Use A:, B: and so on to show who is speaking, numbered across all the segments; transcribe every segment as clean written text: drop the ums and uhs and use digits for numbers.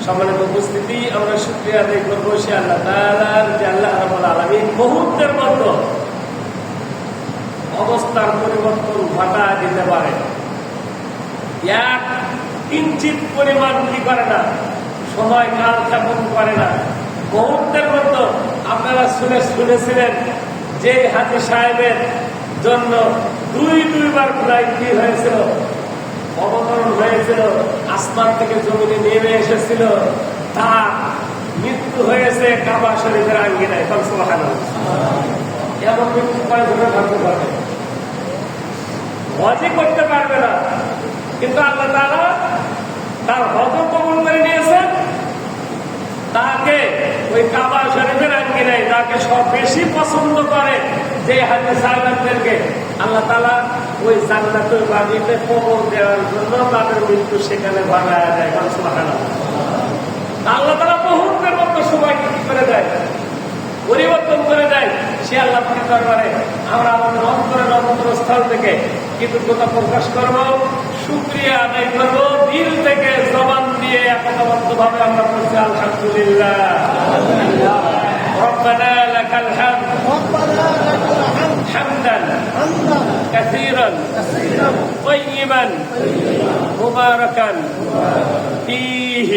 A: সম্মানিত উপস্থিতি, আমরা শুকরিয়া আদায় করবো সে আল্লাহ তাআলার যে আল্লাহ রাব্বুল আলামিন মুহূর্তের মধ্যে অবস্থার পরিবর্তন ঘটা দিতে পারে। এক কিঞ্চিত পরিমাণ কি করে না, সময় কাল ক্ষেপণ করে না, মুহূর্তের মধ্যে। আপনারা শুনেছিলেন যে হাজী সাহেবের জন্য দুইবার ফ্লাইট কি হয়েছিল, অবতরণ হয়েছিল, আসমান থেকে জমিনে নেমে এসেছিল, তার মৃত্যু হয়েছে কাবা শরীফের আঙ্গিনায়। সুবহানাল্লাহ। এমন মৃত্যু কয়েকজনের ভাবতে পারবে, হজই করতে পারবে না, কিন্তু আল্লাহ তাআলা তার হজ কবুল করে নিয়েছেন। তাকে ওই কাবা শরীফের আঙ্গিনায় তাকে সব বেশি পছন্দ করে যে হাতে সাহাবাদেরকে আল্লাহ তাআলা ওই জান্নাতের বাড়িতে কবর দেওয়ার জন্য তাদের মৃত্যু সেখানে বানায় দেয়। সুবহানাল্লাহ। আল্লাহ তাআলা মুহূর্তের মতো সময়কে কি করে দেয়, পরিবর্তন করে দেয়। সে আল্লাহ পাকের দরবারে আমরা আমাদের অন্তরের অন্তরস্থল থেকে কৃতজ্ঞতা প্রকাশ করব, শুকরিয়া আদায় করব, দিল থেকে জবান দিয়ে একতাবদ্ধ ভাবে আমরা বলছি আলহামদুলিল্লাহ। ربنا لك الحمد حمدا كثيرا طيبا مباركا فيه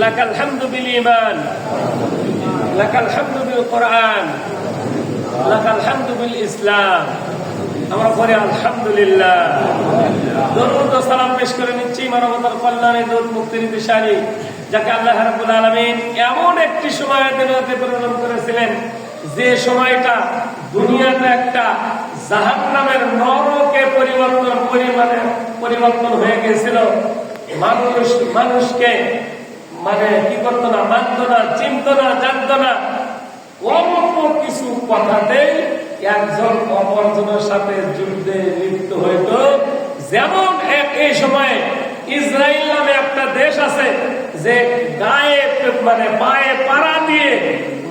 A: لك الحمد بالإيمان لك الحمد بالقرآن لك الحمد بالإسلام। আমরা পরে আলহামদুলিল্লাহ। দরুদ ও সালাম পেশ করে নিচ্ছি মানবতার কল্যাণে দূত মুক্তির দিশারি, যাকে আল্লাহ রাব্বুল আলামিন এমন একটি সময়ে দুনিয়াতে প্রেরণ করেছিলেন যে সময়টা দুনিয়াতে একটা জাহান্নামের নরকে পরিবর্তন হয়ে গেছিল। মানুষকে মানে কি করতো না, মানতো না, চিনতো না, জানতো না। অল্প কিছু কথাতেই একজন অপরজনের সাথে যুদ্ধে লিপ্ত হইত। যেমন এই সময়ে ইসরায়েল নামে একটা দেশ আছে যে গায়ে মানে পায়ে পাড়া দিয়ে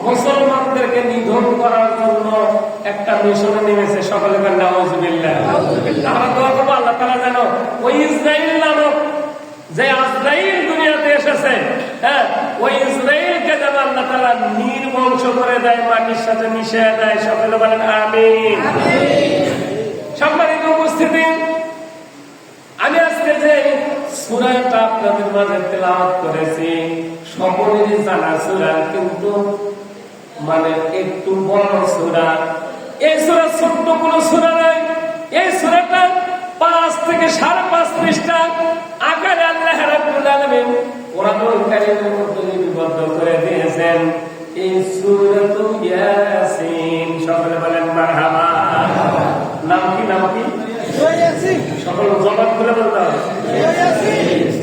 A: মুসলমানদেরকে নিধন করার জন্য একটা মিশনে নেমেছে। সকলে নাউজুবিল্লাহ। আমরা দোয়া করবো আল্লাহ তাআলা যেন ওই ইসরায়েল নামক যে আজরাইল দুনিয়াতে এসেছে, হ্যাঁ, ওই ইসরায়েলকে যেন আল্লাহ তাআলা নির্বংশ করে দেয়, মাটির সাথে মিশিয়ে দেয়। সকলে বলেন আমিন। সম্মানিত উপস্থিতি, আমি আজকে যে সূরাটা আপনাদের মাঝে তেলাওয়াত করেছি সকলেরই জানা সূরা, কিন্তু মানে একটু বড় সূরা। এই সূরা ছোট্ট কোনো সূরা নয়। এই সূরাটা 5 থেকে 5.5 পৃষ্ঠা আকারে আল্লাহ রাব্বুল আলামিন কোরআনুল কারীমের মধ্যে লিপিবদ্ধ করে দিয়েছেন। এই সূরাতুল ইয়াসিন। সকলে বলেন মারহাবা। নাম কি? নাম কি? সূরা ইয়াসিন। সকল জবান খুলে বলতে হবে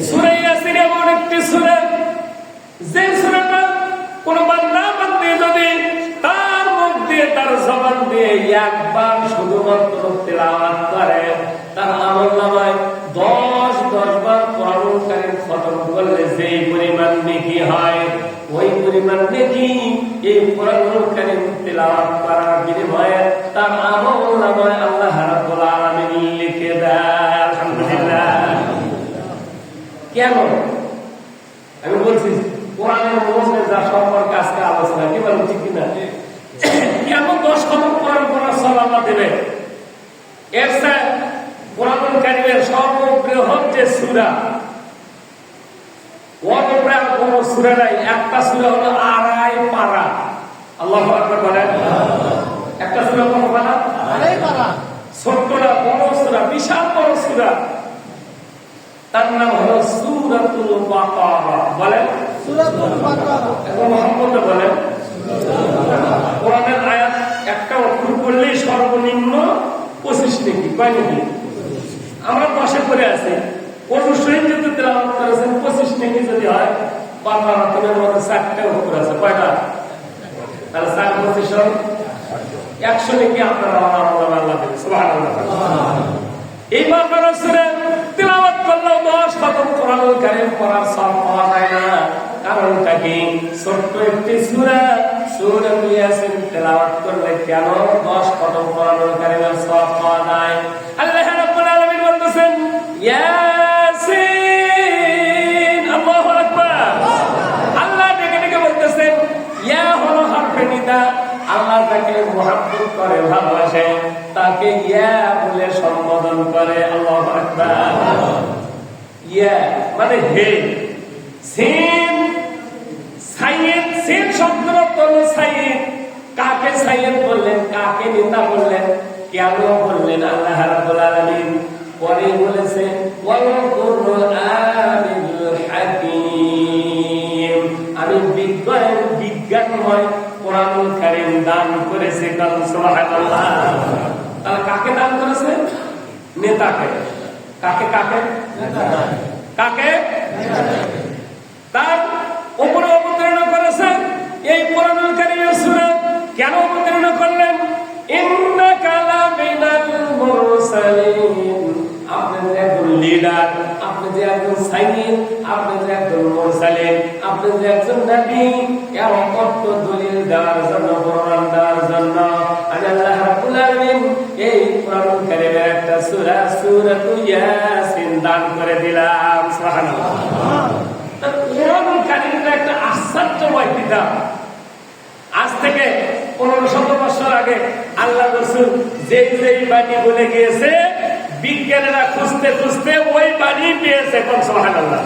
A: সূরা ইয়াসিন এমন একটি সূরা যে সূরাটা কোন বান্দা বান্দী যদি তার মুখ দিয়ে তার জবান দিয়ে একবার শুধুমাত্র তেলাওয়াত করে, তার আমলনামায় 10 বার কোরআনুল কারীম খতম করলে যে পরিমাণ নেকি হয়, ওই পরিমাণ নেকি এই কোরআনুল কারীম তেলাওয়াত করার বিনিময়ে তার আমলনামায় আল্লাহ রাব্বুল আলামিন লিখে দেয়। আলহামদুলিল্লাহ। কেন আমি বলছি, কোরআনের মধ্যে যা সম্পর্কে আজকে আলোচনা, কি বলেন ঠিক কিনা? কেন 10 খতম কোরআন পড়ার সওয়াব আল্লাহ দেবে? এর চেয়ে কোরআনুল কারীমের সর্ববৃহৎ যে সূরা, ওর উপরে আর কোন সূরা নাই। একটা সূরা হলো 2.5 পারা। আল্লাহু আকবার বলেন। একটা সূরা কত পারা? 2.5 পারা। ছোট্ট না, বড় সূরা, বিশাল বড় সূরা। তার নাম হলো সূরাতুল বাকারা। বলেন সূরাতুল বাকারা। এখন মোহাম্মদ বলেন কোরআনের আয়াত একটা অক্ষর পড়লেই সর্বনিম্ন 25 নেকি। কয় নেকি? আমরা 10-এ পড়ে আছি। অবশ্যই যদি তেলাওয়াত করেছেন 25 নেকি যদি হয়, বাকারা তোমার মধ্যে 4টা অক্ষর আছে। কয়টা? তাহলে 4 25 100 নেকি আপনারা আল্লাহ দেবে। সুবহানাল্লাহ। এই বাকারা সূরা তেলাওয়াত করলেও 10 খতম কোরআনুল কারীম পড়ার সওয়াব পাওয়া যায় না। কারণটা কি? ছোট্ট একটি সূরা, সূরাতুল ইয়াসিন তেলাওয়াত করলে কেন 10 খতম কোরআনুল কারীমের সওয়াব পাওয়া যায়? আল্লাহ রাব্বুল আলামিন বলতেছেন ইয়াসিন। আল্লাহু আকবার। আল্লাহ ডেকে ডেকে বলতেছেন, ইয়া হলো হরফে নিদা। আল্লাহ তাকে মুহাব্বত করে, ভালোবাসে, তাকে ইয়া বলে সম্বোধন করে। আল্লাহু আকবার। ইয়া মানে হে। সিন সাইয়্যিদ, সিন শব্দের অর্থ হলো সাইয়্যিদ। কাকে সাইয়্যিদ বললেন? কাকে নেতা বললেন? কেন বললেন? আল্লাহ রাব্বুল আলামিন পরে বলেছেন ওয়াল কুরআনিল হাকীম। আমি বিজ্ঞানময় কোরআনুল কারীম দান করেছে। সুবহানাল্লাহ। তাহলে কাকে দান করেছে? নেতাকে। কাকে? কাকে? কাকে? তার উপরে কেন অবতীর্ণ করলেন? ইন্নাকা লামিনাল মুরসালিন, আপনি যে একজন লিডার, আপনি যে একজন সাইয়িদ, আপনি যে একজন মুরসালিন, আপনি যে একজন নবী, এর অর্থ দলিল দেওয়ার জন্য, প্রমাণ দেওয়ার জন্য আমি আল্লাহ রাব্বুল আলামিন এই কোরআন কারীমের একটা সূরা সূরাতুল ইয়াসিন দান করে দিলাম। সুবহানাল্লাহ। কোরআন কারীমের একটা আশ্চর্যময় কিতাব। আজ থেকে 1500 বছর আগে আল্লাহ রাসূল যেই বাণী বলে গিয়েছে, বিজ্ঞানীরা খুঁজতে খুঁজতে ওই বাণী পেয়েছে। সুবহানাল্লাহ।